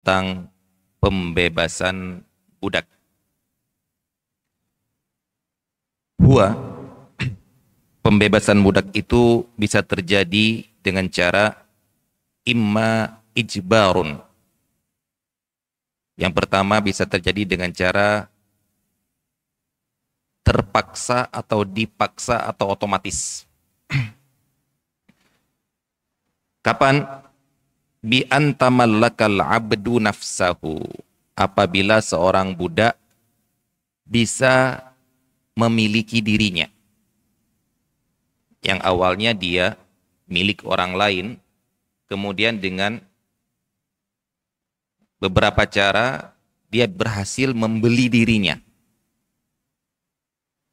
tentang pembebasan budak. Huwa, pembebasan budak itu bisa terjadi dengan cara imma ijbarun. Yang pertama bisa terjadi dengan cara terpaksa atau dipaksa atau otomatis. Kapan? Bi antamallakal abdu nafsahu. Apabila seorang budak bisa memiliki dirinya. Yang awalnya dia milik orang lain, kemudian dengan beberapa cara dia berhasil membeli dirinya.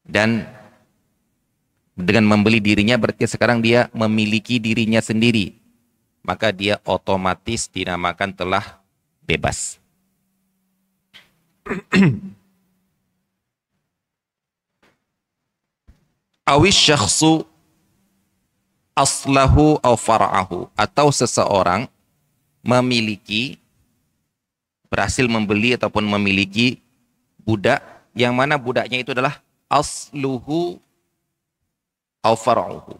Dan dengan membeli dirinya berarti sekarang dia memiliki dirinya sendiri. Maka dia otomatis dinamakan telah bebas. Awis syakhsu aslahu au far'ahu, atau seseorang memiliki, berhasil membeli ataupun memiliki budak yang mana budaknya itu adalah asluhu au far'uhu.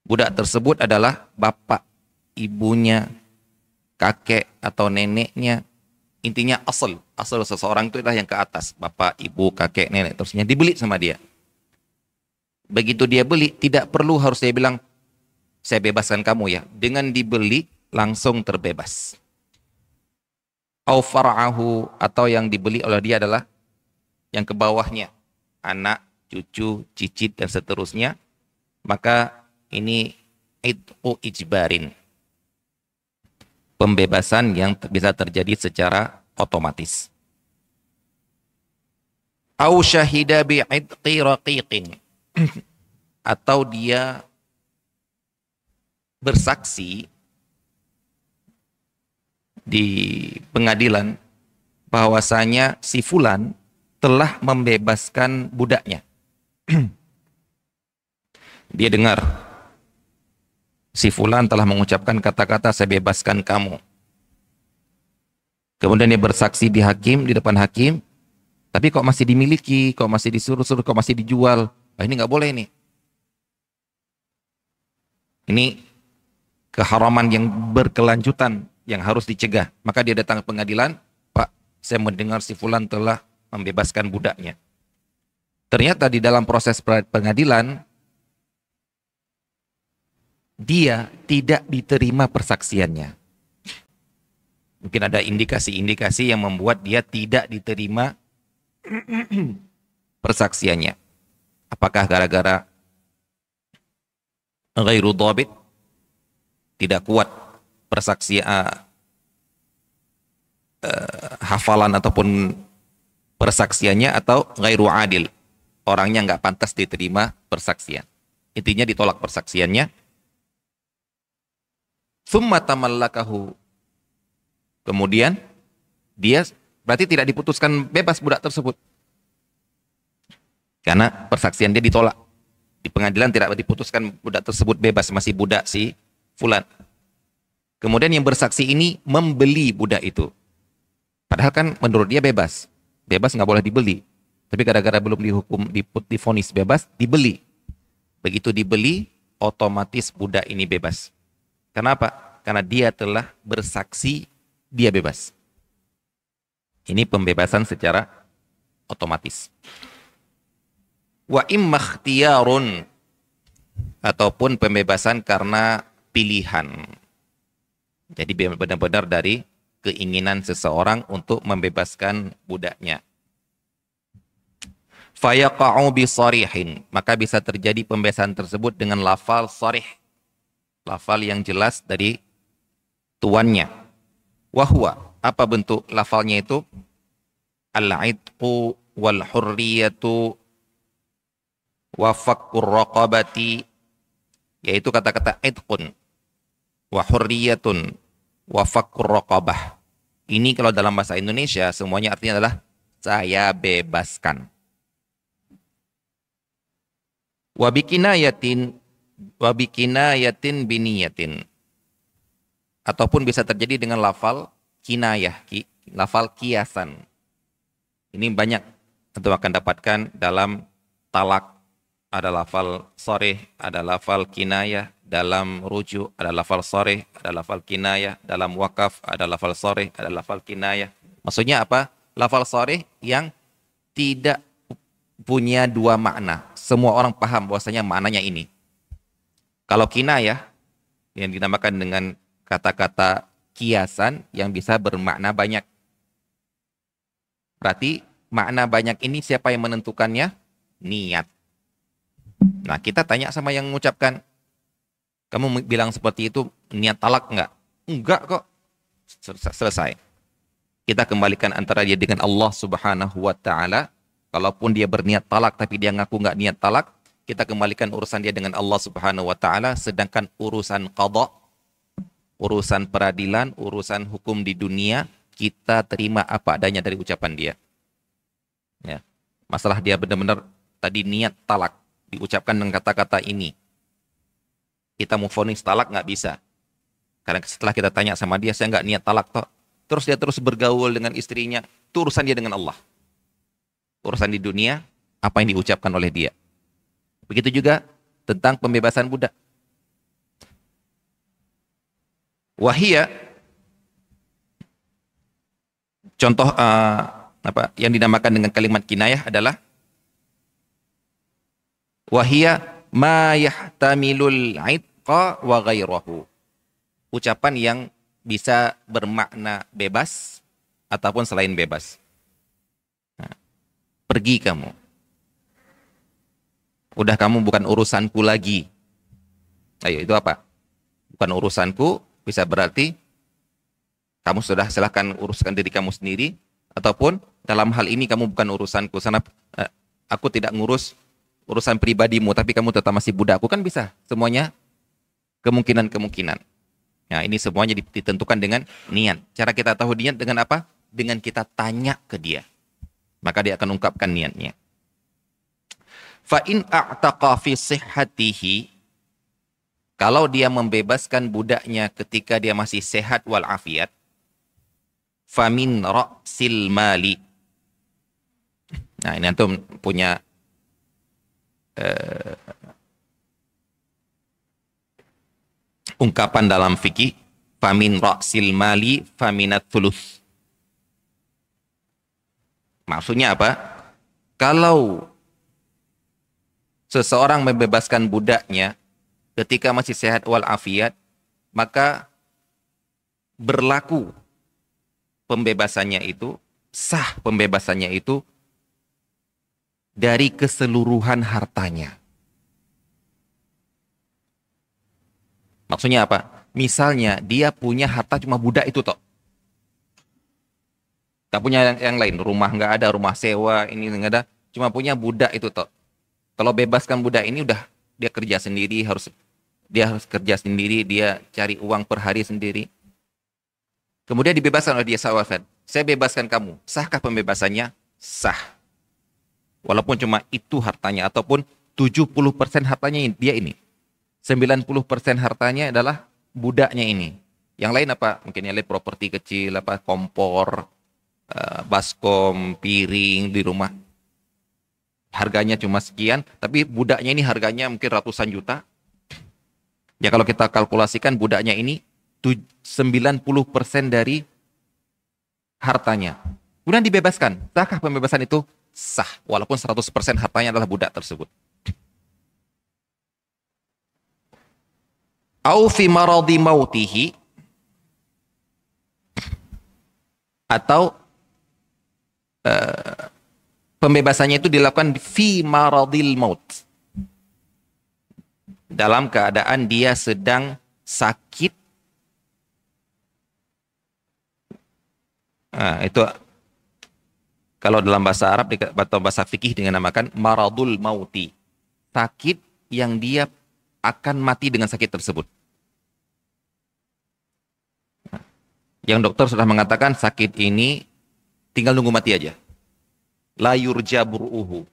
Budak tersebut adalah bapak, ibunya, kakek atau neneknya. Intinya asal seseorang itu adalah yang ke atas, bapak, ibu, kakek, nenek, terusnya dibeli sama dia. Begitu dia beli, tidak perlu harus dia bilang saya bebaskan kamu ya. Dengan dibeli langsung terbebas. Au far'ahu, atau yang dibeli oleh dia adalah yang ke bawahnya, anak, cucu, cicit dan seterusnya. Maka ini id'u ijbarin, pembebasan yang bisa terjadi secara otomatis. Au syahida bi'idqi raqiqin, atau dia bersaksi di pengadilan bahwasanya si fulan telah membebaskan budaknya. Dia dengar si fulan telah mengucapkan kata-kata saya bebaskan kamu. Kemudian dia bersaksi di hakim, di depan hakim, tapi kok masih dimiliki, kok masih disuruh-suruh, kok masih dijual. Ini nggak boleh nih. Ini keharaman yang berkelanjutan yang harus dicegah. Maka dia datang ke pengadilan, Pak, saya mendengar si fulan telah membebaskan budaknya. Ternyata di dalam proses pengadilan, dia tidak diterima persaksiannya. Mungkin ada indikasi-indikasi yang membuat dia tidak diterima persaksiannya. Apakah gara-gara ghairu dhabit, tidak kuat hafalan ataupun persaksiannya, atau ghairu adil, orangnya nggak pantas diterima persaksian. Intinya ditolak persaksiannya. Tsumma tamallakahu, kemudian dia berarti tidak diputuskan bebas budak tersebut karena persaksian dia ditolak. Di pengadilan tidak diputuskan budak tersebut bebas, masih budak si fulan. Kemudian yang bersaksi ini membeli budak itu, padahal kan menurut dia bebas nggak boleh dibeli, tapi gara-gara belum dihukum, divonis bebas, dibeli. Begitu dibeli, otomatis budak ini bebas. Kenapa? Karena dia telah bersaksi dia bebas. Ini pembebasan secara otomatis. Wa imma ikhtiyarun, ataupun pembebasan karena pilihan. Jadi benar-benar dari keinginan seseorang untuk membebaskan budaknya. Fayaqa'u bi sharihin, maka bisa terjadi pembebasan tersebut dengan lafal sharih, lafal yang jelas dari tuannya. Wahwa, apa bentuk lafalnya itu? Al-'idqu wal hurriyatu wa fakkur raqabati, yaitu kata-kata idqun wa hurriyatun wa fakkur raqabah. Ini kalau dalam bahasa Indonesia semuanya artinya adalah saya bebaskan. Wa bikinayatin biniyatin, ataupun bisa terjadi dengan lafal kinayah, lafal kiasan. Ini banyak tentu akan dapatkan dalam talak, ada lafal soreh, ada lafal kinayah, dalam rujuk ada lafal soreh, ada lafal kinayah, dalam wakaf ada lafal soreh, ada lafal kinayah. Maksudnya apa? Lafal soreh yang tidak punya dua makna. Semua orang paham bahwasanya maknanya ini. Kalau kinayah yang dinamakan dengan kata-kata kiasan yang bisa bermakna banyak. Berarti makna banyak ini siapa yang menentukannya? Niat. Nah, kita tanya sama yang mengucapkan, kamu bilang seperti itu niat talak enggak? Enggak kok. Selesai. Kita kembalikan antara dia dengan Allah Subhanahu wa taala. Kalaupun dia berniat talak tapi dia ngaku enggak niat talak, kita kembalikan urusan dia dengan Allah Subhanahu wa taala, sedangkan urusan qada, urusan peradilan, urusan hukum di dunia, kita terima apa adanya dari ucapan dia. Ya. Masalah dia benar-benar tadi niat talak, diucapkan dengan kata-kata ini. Kita mau vonis talak nggak bisa. Karena setelah kita tanya sama dia, saya nggak niat talak toh. Terus dia terus bergaul dengan istrinya, itu urusan dia dengan Allah. Urusan di dunia, apa yang diucapkan oleh dia. Begitu juga tentang pembebasan budak. Wahia, contoh apa yang dinamakan dengan kalimat kinayah adalah wahia ma yahtamilul itqa wa ghairahu. Ucapan yang bisa bermakna bebas ataupun selain bebas. Nah, pergi kamu. Udah kamu bukan urusanku lagi. Ayo, itu apa? Bukan urusanku bisa berarti kamu sudah silahkan uruskan diri kamu sendiri, ataupun dalam hal ini kamu bukan urusanku. Sana aku tidak ngurus urusan pribadimu, tapi kamu tetap masih budakku, kan bisa. Semuanya kemungkinan-kemungkinan. Nah, ini semuanya ditentukan dengan niat. Cara kita tahu niat dengan apa? Dengan kita tanya ke dia. Maka dia akan ungkapkan niatnya. Fa in a'taqa fi sihhatihi, kalau dia membebaskan budaknya ketika dia masih sehat walafiat, famin ra'sil mali. Nah, ini antum punya ungkapan dalam fikih, famin ra'sil mali faminat thuluth. Maksudnya apa? Kalau seseorang membebaskan budaknya ketika masih sehat walafiat, maka berlaku pembebasannya itu, sah pembebasannya itu dari keseluruhan hartanya. Maksudnya apa? Misalnya dia punya harta cuma budak itu toh. Gak punya yang lain, rumah nggak ada, rumah sewa ini nggak ada, cuma punya budak itu toh. Kalau bebaskan budak ini udah dia kerja sendiri, dia harus kerja sendiri, dia cari uang per hari sendiri. Kemudian dibebaskan oleh dia sahabat. Saya bebaskan kamu. Sahkah pembebasannya? Sah. Walaupun cuma itu hartanya, ataupun 70% hartanya dia ini. 90% hartanya adalah budaknya ini. Yang lain apa? Mungkin yang lain properti kecil, apa kompor, baskom, piring di rumah. Harganya cuma sekian, tapi budaknya ini harganya mungkin ratusan juta. Ya kalau kita kalkulasikan budaknya ini 90% dari hartanya. Kemudian dibebaskan. Sahkah pembebasan itu? Sah. Walaupun 100% hartanya adalah budak tersebut. Au fi maradi mautihi, atau pembebasannya itu dilakukan fi maradil maut, dalam keadaan dia sedang sakit. Nah, itu kalau dalam bahasa Arab atau bahasa fikih dengan namakan maradul mauti, sakit yang dia akan mati dengan sakit tersebut. Yang dokter sudah mengatakan sakit ini tinggal nunggu mati aja. La yurja bur'uhu.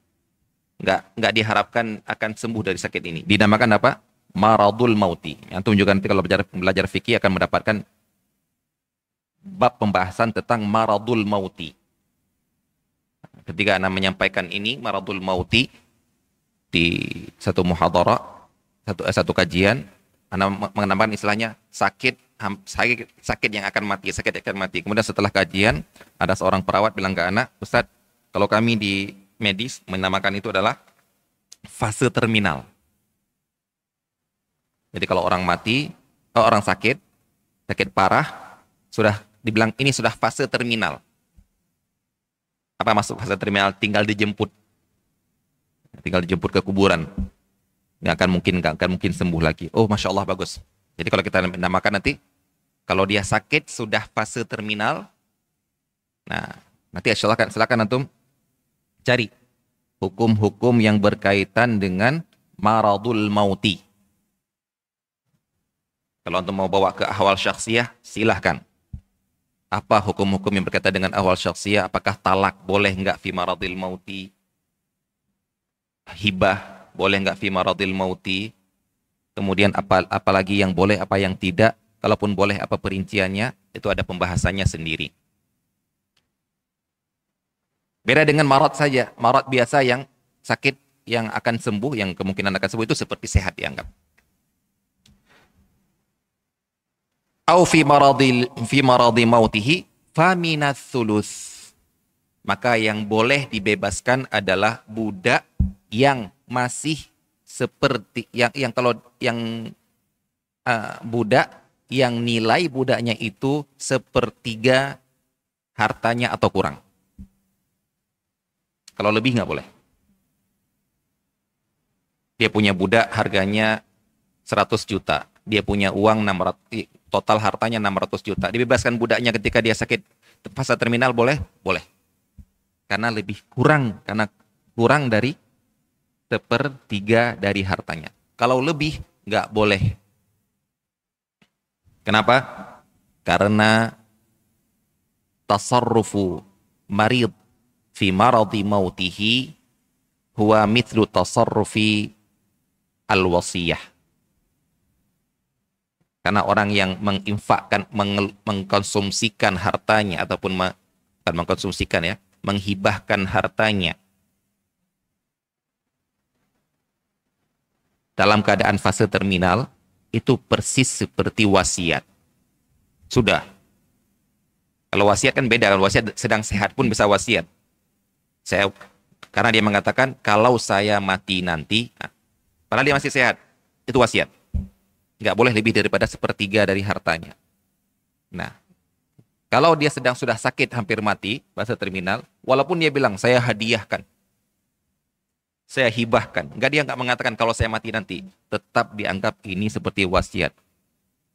Enggak diharapkan akan sembuh dari sakit ini. Dinamakan apa? Maradul mauti. Yang tunjukkan nanti kalau belajar fikih akan mendapatkan bab pembahasan tentang maradul mauti. Ketika Ana menyampaikan ini, maradul mauti, di satu muhadarah, satu kajian, Ana mengenamakan istilahnya sakit yang akan mati, sakit yang akan mati. Kemudian setelah kajian, ada seorang perawat bilang ke Ana, Ustadz, kalau kami di medis menamakan itu adalah fase terminal. Jadi kalau orang mati, orang sakit parah, sudah dibilang ini sudah fase terminal. Apa masuk fase terminal? Tinggal dijemput ke kuburan. Nggak akan mungkin sembuh lagi. Oh, masya Allah, bagus. Jadi kalau kita namakan nanti, kalau dia sakit sudah fase terminal, nah nanti silakan antum cari hukum-hukum yang berkaitan dengan maradul mauti. Kalau antum mau bawa ke ahwal syakhsiyah, silahkan. Apa hukum-hukum yang berkaitan dengan ahwal syakhsiyah? Apakah talak boleh nggak fi maradil mauti? Hibah boleh nggak fi maradil mauti? Kemudian apalagi yang boleh, apa yang tidak? Kalaupun boleh, apa perinciannya? Itu ada pembahasannya sendiri. Beda dengan marad saja. Marad biasa yang sakit, yang akan sembuh, yang kemungkinan akan sembuh itu seperti sehat dianggap. Au fi maradi mautihi faminats thuluts. Maka yang boleh dibebaskan adalah budak yang masih seperti yang kalau yang budak yang nilai budaknya itu sepertiga hartanya atau kurang. Kalau lebih nggak boleh. Dia punya budak harganya 100 juta. Dia punya uang 600, total hartanya 600 juta. Dibebaskan budaknya ketika dia sakit fase terminal boleh? Boleh. Karena kurang dari sepertiga dari hartanya. Kalau lebih nggak boleh. Kenapa? Karena tasarrufu marid fi maradi mautihi huwa mithlu tasarrufi al-wasiyah. Karena orang yang menginfakkan, mengkonsumsikan hartanya ataupun bukan mengkonsumsikan ya, menghibahkan hartanya dalam keadaan fase terminal itu persis seperti wasiat. Sudah. Kalau wasiat kan beda, kalau wasiat sedang sehat pun bisa wasiat. Karena dia mengatakan kalau saya mati nanti, padahal dia masih sehat, itu wasiat. Nggak boleh lebih daripada sepertiga dari hartanya. Nah, kalau dia sudah sakit hampir mati, fase terminal, walaupun dia bilang saya hadiahkan, saya hibahkan, dia nggak mengatakan kalau saya mati nanti, tetap dianggap ini seperti wasiat.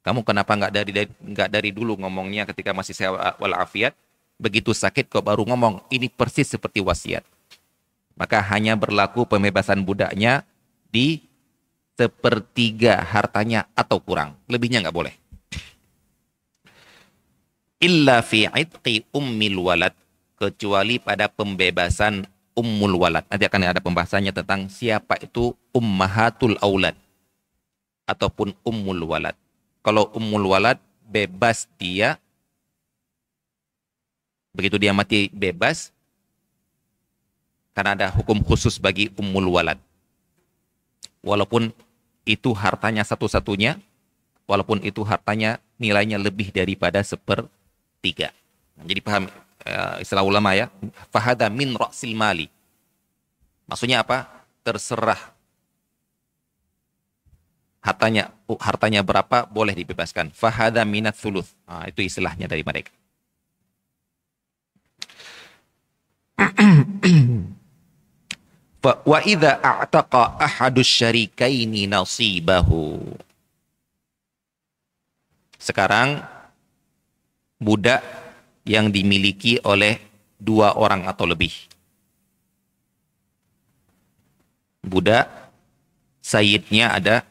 Kamu kenapa nggak dari dulu ngomongnya ketika masih sehat walafiat? Begitu sakit kok baru ngomong, ini persis seperti wasiat. Maka hanya berlaku pembebasan budaknya di sepertiga hartanya atau kurang. Lebihnya nggak boleh. Illa fi itqi ummil walad. Kecuali pada pembebasan ummul walad. Nanti akan ada pembahasannya tentang siapa itu ummahatul aulad. Ataupun ummul walad. Kalau ummul walad, bebas dia. Begitu dia mati bebas. Karena ada hukum khusus bagi ummul walad. Walaupun itu hartanya satu-satunya, walaupun itu hartanya nilainya lebih daripada sepertiga. Jadi paham istilah ulama ya, fahada min ra'sil mali. Maksudnya apa? Terserah hartanya berapa boleh dibebaskan. Fahada minat thuluth. Nah, itu istilahnya dari mereka. Wa idza a'taqa ahadus syarikaini nasibahu. Sekarang budak yang dimiliki oleh dua orang atau lebih. Budak sayyidnya ada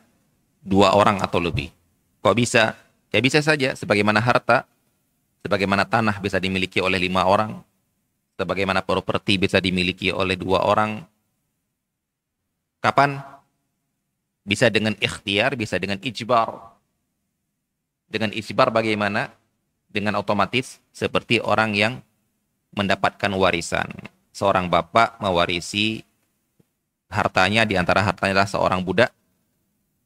dua orang atau lebih. Kok bisa? Ya bisa saja, sebagaimana harta, sebagaimana tanah bisa dimiliki oleh 5 orang, sebagaimana properti bisa dimiliki oleh 2 orang. Kapan? Bisa dengan ikhtiar, bisa dengan ijbar. Dengan ijbar bagaimana? dengan otomatis seperti orang yang mendapatkan warisan. Seorang bapak mewarisi hartanya, di antara hartanya adalah seorang budak,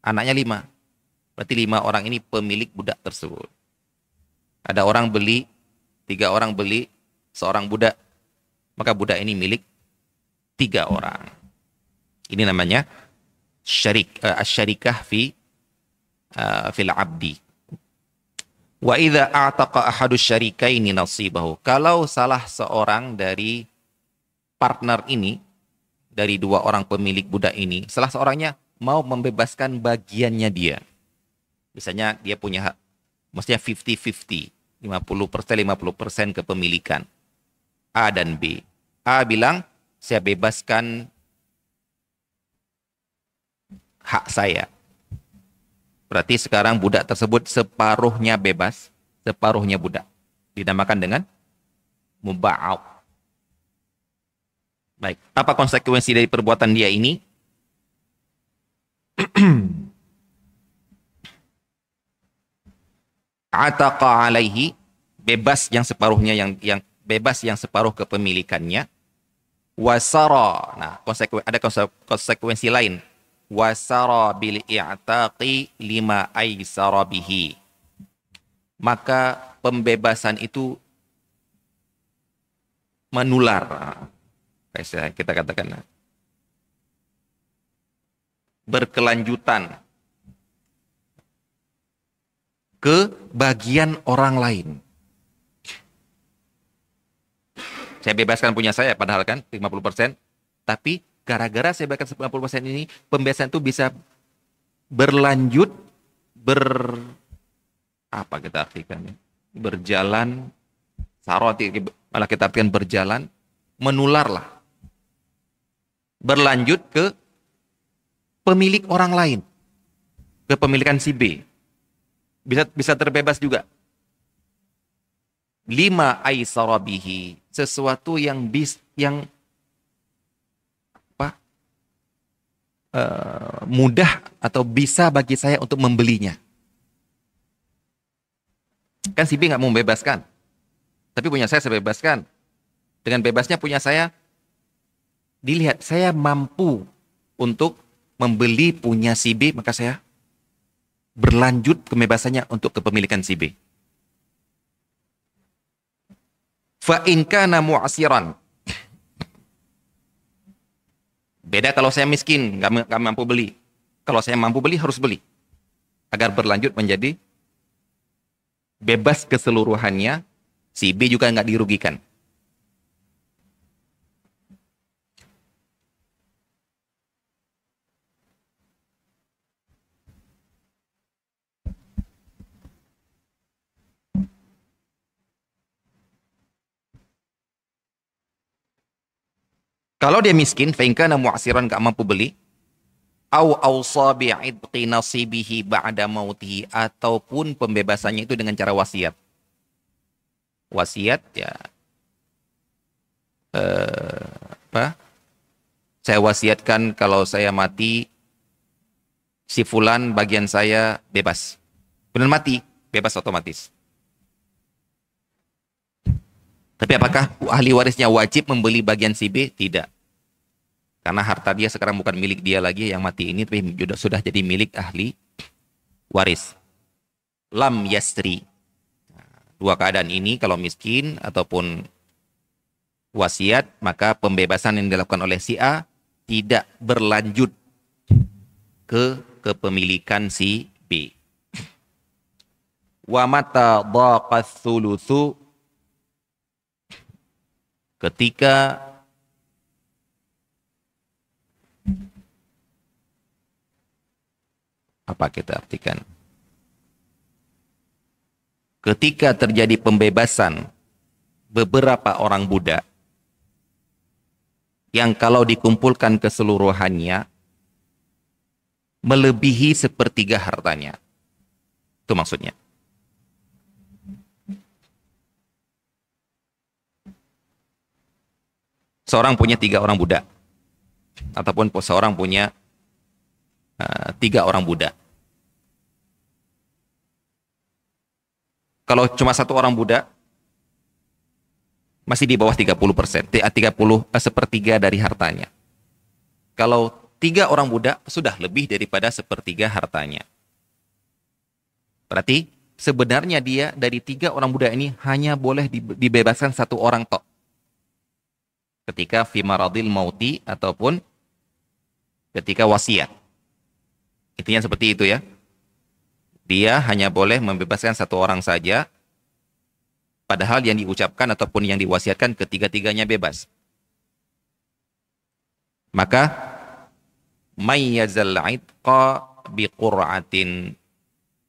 anaknya 5. Berarti 5 orang ini pemilik budak tersebut. Ada orang beli, 3 orang beli seorang budak, maka budak ini milik 3 orang. Ini namanya syarikah fil abdi. Wa idza a'taqa ahadus syarikaini nasibahu. Kalau salah seorang dari partner ini, dari 2 orang pemilik budak ini, salah seorangnya mau membebaskan bagiannya dia. Misalnya dia punya hak, maksudnya 50-50, 50% kepemilikan A dan B. A bilang, saya bebaskan hak saya. Berarti sekarang budak tersebut separuhnya bebas, separuhnya budak. Dinamakan dengan muba'ab. Baik, apa konsekuensi dari perbuatan dia ini? Ataqa alaihi, bebas yang separuhnya, yang bebas yang separuh kepemilikannya. Wasara, nah ada konsekuensi lain. Wasara bil i'taqi lima aysara bihi. Maka pembebasan itu menular. Kita katakan berkelanjutan ke bagian orang lain. Saya bebaskan punya saya, padahal kan 50%, tapi gara-gara saya bebaskan 90% ini, pembebasan itu bisa berlanjut, apa kita artikan? Berjalan, saroti, malah kita artikan berjalan, menularlah. Berlanjut ke pemilik orang lain, kepemilikan si B. Bisa terbebas juga. 5 aysara bihi, sesuatu yang mudah atau bisa bagi saya untuk membelinya. Kan si B nggak mau membebaskan, tapi punya saya bebaskan. Dengan bebasnya punya saya, dilihat saya mampu untuk membeli punya si B, maka saya berlanjut kebebasannya untuk kepemilikan si B. Fa in kana mu'asiran. Beda kalau saya miskin, nggak mampu beli. Kalau saya mampu beli, harus beli. Agar berlanjut menjadi bebas keseluruhannya, si B juga nggak dirugikan. Kalau dia miskin, fa in kana mu'asiran, nggak mampu beli, au awsa bi'idqi nasibihi ba'da mautihi, ataupun pembebasannya itu dengan cara wasiat. Wasiat ya saya wasiatkan kalau saya mati, si fulan bagian saya bebas. Benar mati, bebas otomatis. Tapi apakah ahli warisnya wajib membeli bagian si B? Tidak. Karena harta dia sekarang bukan milik dia lagi yang mati ini, tapi sudah jadi milik ahli waris. Lam yastri. 2 keadaan ini, kalau miskin ataupun wasiat, maka pembebasan yang dilakukan oleh si A tidak berlanjut ke kepemilikan si B. Wa mata dhaqath thulutsu, ketika apa kita artikan? Ketika terjadi pembebasan beberapa orang budak yang kalau dikumpulkan keseluruhannya melebihi 1/3 hartanya. Itu maksudnya. Seorang punya 3 orang budak, ataupun seorang punya 3 orang budak. Kalau cuma satu orang budak, masih di bawah 30%, 30 sepertiga dari hartanya. Kalau 3 orang budak, sudah lebih daripada sepertiga hartanya. Berarti sebenarnya dia dari 3 orang budak ini hanya boleh dibebaskan 1 orang tok. Ketika fi maradil mauti ataupun ketika wasiat. Intinya seperti itu ya. Dia hanya boleh membebaskan 1 orang saja, padahal yang diucapkan ataupun yang diwasiatkan ketiga-tiganya bebas. Maka mayyazal itqa biqur'atin,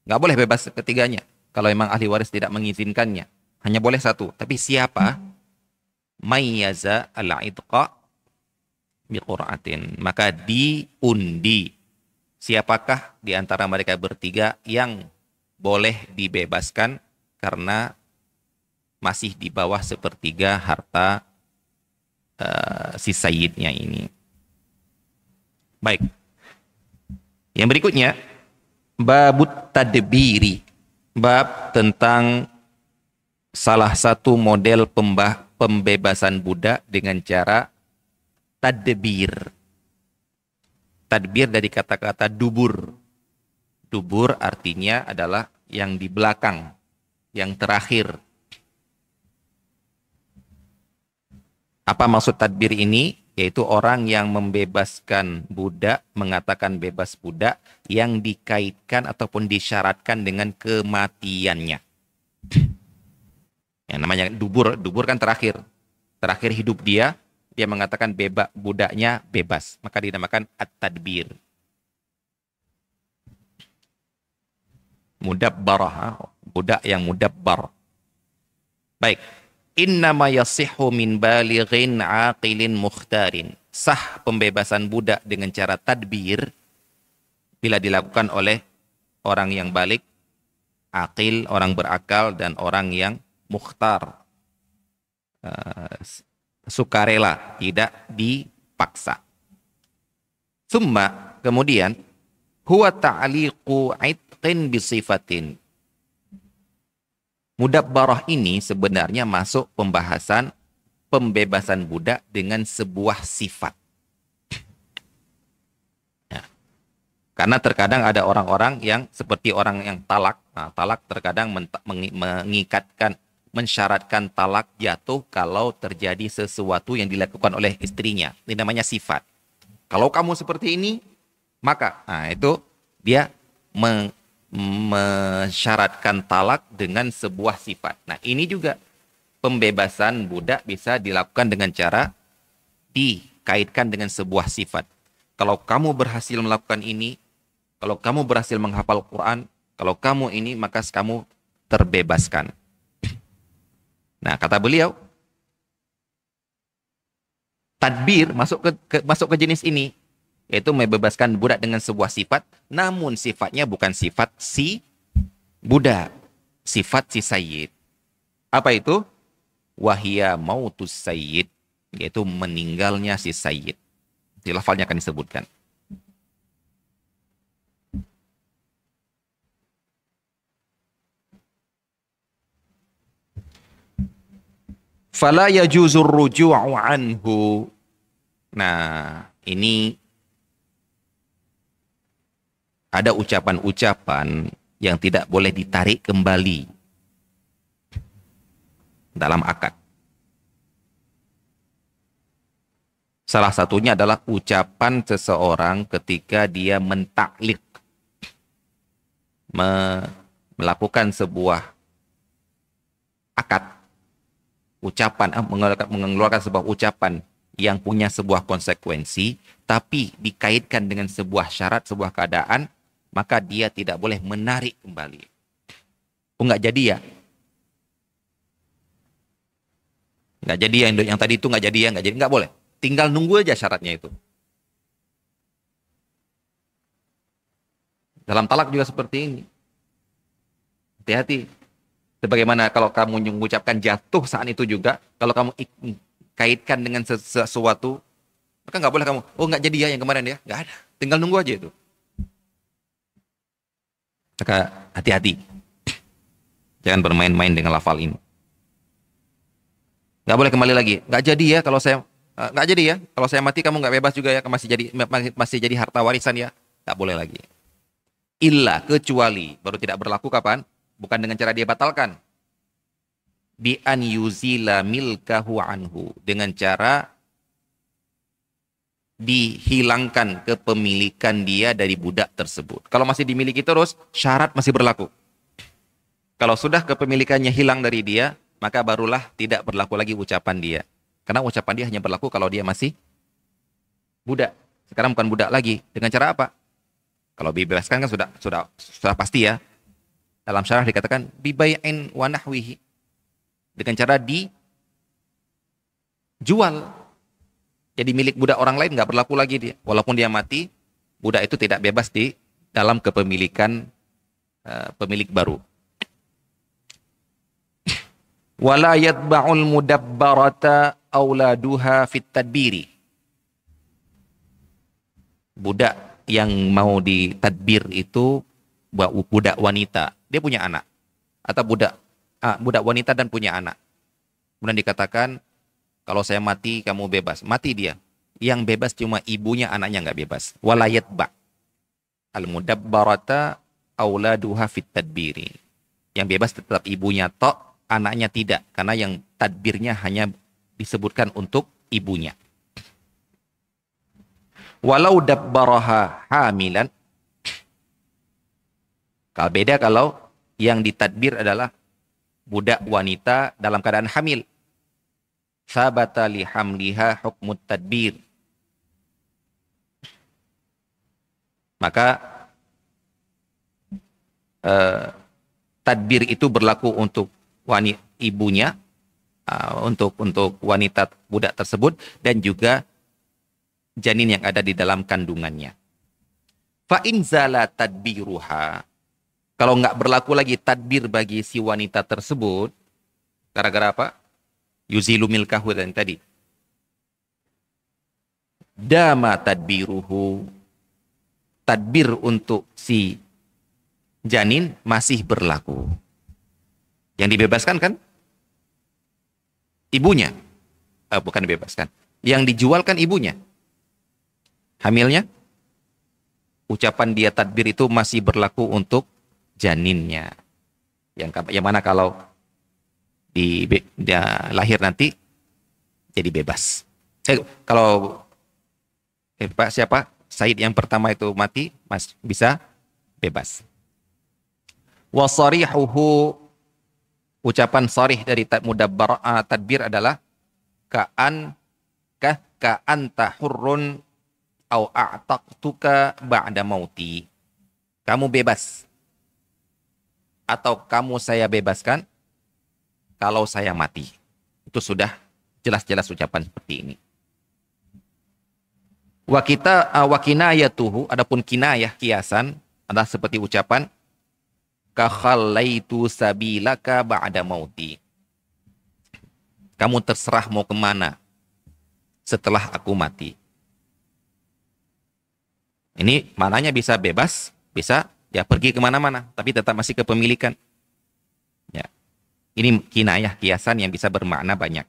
nggak boleh bebas ketiganya kalau memang ahli waris tidak mengizinkannya, hanya boleh 1. Tapi siapa mayyaza al-itqa biqur'atin, maka diundi siapakah di antara mereka bertiga yang boleh dibebaskan karena masih di bawah sepertiga harta si sayyidnya ini. Baik. Yang berikutnya, babut tadbiri. Bab tentang salah satu model pembebasan budak dengan cara tadbir. Tadbir dari kata-kata dubur. Dubur artinya adalah yang di belakang, yang terakhir. Apa maksud tadbir ini? Yaitu orang yang membebaskan budak, mengatakan bebas budak, yang dikaitkan ataupun disyaratkan dengan kematiannya. Yang namanya dubur, dubur kan terakhir. Terakhir hidup dia mengatakan budaknya bebas. Maka dinamakan at-tadbir. Mudabbarah, budak yang mudabbar. Baik. Innama yasihhu min balighin aqilin mukhtarin. Sah pembebasan budak dengan cara tadbir bila dilakukan oleh orang yang balik, aqil, orang berakal, dan orang yang mukhtar, sukarela, tidak dipaksa. Summa, kemudian, huwa ta'liqu itqin bisifatin. Mudabbarah ini sebenarnya masuk pembahasan pembebasan budak dengan sebuah sifat. Ya. Karena terkadang ada orang-orang yang seperti orang yang talak. Nah, talak terkadang mengikatkan, mensyaratkan talak jatuh kalau terjadi sesuatu yang dilakukan oleh istrinya. Ini namanya sifat. Kalau kamu seperti ini, maka itu dia mensyaratkan talak dengan sebuah sifat. Nah, ini juga pembebasan budak bisa dilakukan dengan cara dikaitkan dengan sebuah sifat. Kalau kamu berhasil melakukan ini, kalau kamu berhasil menghafal Quran, kalau kamu ini, maka kamu terbebaskan. Nah, kata beliau, tadbir masuk ke jenis ini, yaitu membebaskan budak dengan sebuah sifat, namun sifatnya bukan sifat si budak, sifat si sayyid. Apa itu? Wahia mautus sayyid, yaitu meninggalnya si sayyid. Di lafalnya akan disebutkan. Fala yajuzur ruju'u anhu. Nah, ini ada ucapan-ucapan yang tidak boleh ditarik kembali dalam akad. Salah satunya adalah ucapan seseorang ketika dia mentaklik, melakukan sebuah akad, ucapan, mengeluarkan sebuah ucapan yang punya sebuah konsekuensi, tapi dikaitkan dengan sebuah syarat, sebuah keadaan, maka dia tidak boleh menarik kembali. Oh, nggak jadi ya? Nggak jadi ya, yang tadi itu nggak jadi ya, nggak boleh. Tinggal nunggu aja syaratnya itu. Dalam talak juga seperti ini. Hati-hati. Sebagaimana kalau kamu mengucapkan jatuh saat itu juga, kalau kamu kaitkan dengan sesuatu, maka nggak boleh kamu, oh nggak jadi ya yang kemarin ya, nggak ada. Tinggal nunggu aja itu. Maka hati-hati. Jangan bermain-main dengan lafal ini. Nggak boleh kembali lagi. Nggak jadi ya kalau saya nggak jadi ya. Kalau saya mati kamu nggak bebas juga ya. Masih jadi harta warisan ya. Nggak boleh lagi. Illa kecuali baru tidak berlaku kapan? Bukan dengan cara dia batalkan. Bi an yuzila milkahu anhu, dengan cara dihilangkan kepemilikan dia dari budak tersebut. Kalau masih dimiliki terus, syarat masih berlaku. Kalau sudah kepemilikannya hilang dari dia, maka barulah tidak berlaku lagi ucapan dia. Karena ucapan dia hanya berlaku kalau dia masih budak. Sekarang bukan budak lagi. Dengan cara apa? Kalau dibebaskan kan sudah pasti ya. Dalam syarah dikatakan bibay'in wa nahwihi. Dengan cara dijual. Jadi milik budak orang lain nggak berlaku lagi dia. Walaupun dia mati, budak itu tidak bebas di dalam kepemilikan pemilik baru. Wala yatba'ul mudabbarata auladuha fit tadbiri. Budak yang mau ditadbir itu budak wanita, dia punya anak, atau budak wanita dan punya anak. Kemudian dikatakan kalau saya mati kamu bebas, mati dia. Yang bebas cuma ibunya, anaknya nggak bebas. Walayat ba al mudabbarata auladuha fit tadbiri. Yang bebas tetap ibunya tok, anaknya tidak, karena yang tadbirnya hanya disebutkan untuk ibunya. Walau dabbaraha hamilan. Kalau beda kalau yang ditadbir adalah budak wanita dalam keadaan hamil. Sabata li hamliha hukmut tadbir. Maka tadbir itu berlaku untuk ibunya, untuk wanita budak tersebut, dan juga janin yang ada di dalam kandungannya. Fa in zala tadbiruha, kalau nggak berlaku lagi tadbir bagi si wanita tersebut, gara-gara apa? Yuzilu milkahu dan tadi. Dama tadbiruhu, tadbir untuk si janin masih berlaku. Yang dibebaskan kan ibunya, bukan dibebaskan. Yang dijual kan ibunya. Hamilnya, ucapan dia tadbir itu masih berlaku untuk janinnya. Yang mana kalau dia lahir nanti jadi bebas. Kalau Pak siapa? Said yang pertama itu mati, bisa bebas. Wa sarihuhu, ucapan sarih dari mudabbar tadbir adalah ka'an tahurrun au a'taqtuka ba'da mauti. Kamu bebas. Atau kamu saya bebaskan kalau saya mati. Itu sudah jelas-jelas ucapan seperti ini. Wa kinayatuhu, adapun kinayah, kiasan adalah seperti ucapan ka khallaitu sabilaka ba'da mauti. Kamu terserah mau kemana setelah aku mati. Ini mananya bisa bebas, bisa ya pergi kemana-mana, tapi tetap masih kepemilikan. Ya. Ini kinayah, kiasan yang bisa bermakna banyak.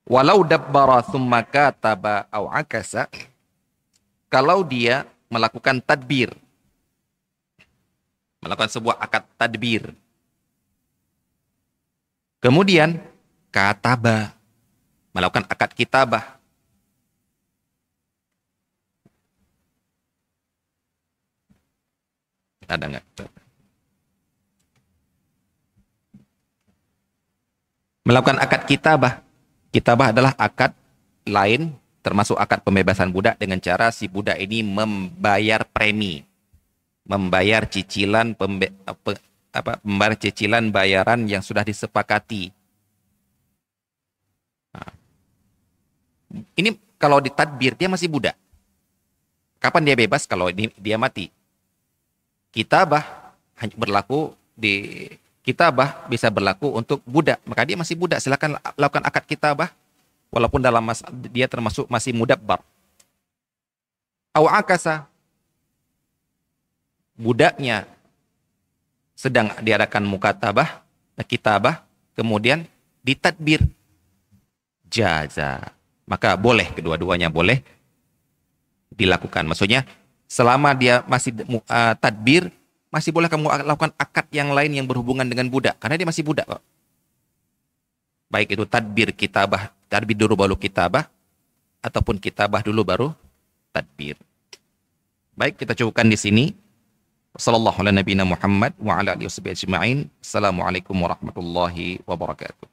Walau dabbara thumma kataba au akasa, kalau dia melakukan tadbir, melakukan sebuah akad tadbir, kemudian kataba, melakukan akad kitabah, ada nggak? Melakukan akad kitabah. Kitabah adalah akad lain, termasuk akad pembebasan budak, dengan cara si budak ini membayar premi, membayar cicilan membayar cicilan bayaran yang sudah disepakati. Nah, ini kalau ditadbir dia masih budak. Kapan dia bebas? Kalau dia mati. Kitabah hanya berlaku di kitabah bisa berlaku untuk budak, maka dia masih budak, silakan lakukan akad kitabah walaupun dalam dia termasuk masih mudabbar. Au akasa, budaknya sedang diadakan mukatabah, kitabah, kemudian ditadbir, jaza. Maka boleh, kedua-duanya boleh dilakukan. Maksudnya selama dia masih tadbir, masih boleh kamu lakukan akad yang lain yang berhubungan dengan budak, karena dia masih budak kok. Baik itu tadbir kitabah, tadbir dulu baru kitabah, ataupun kitabah dulu baru tadbir. Baik, kita cukupkan di sini. Wassallallahu ala nabiyina Muhammad wa ala alihi wasallam ajma'in. Assalamualaikum warahmatullahi wabarakatuh.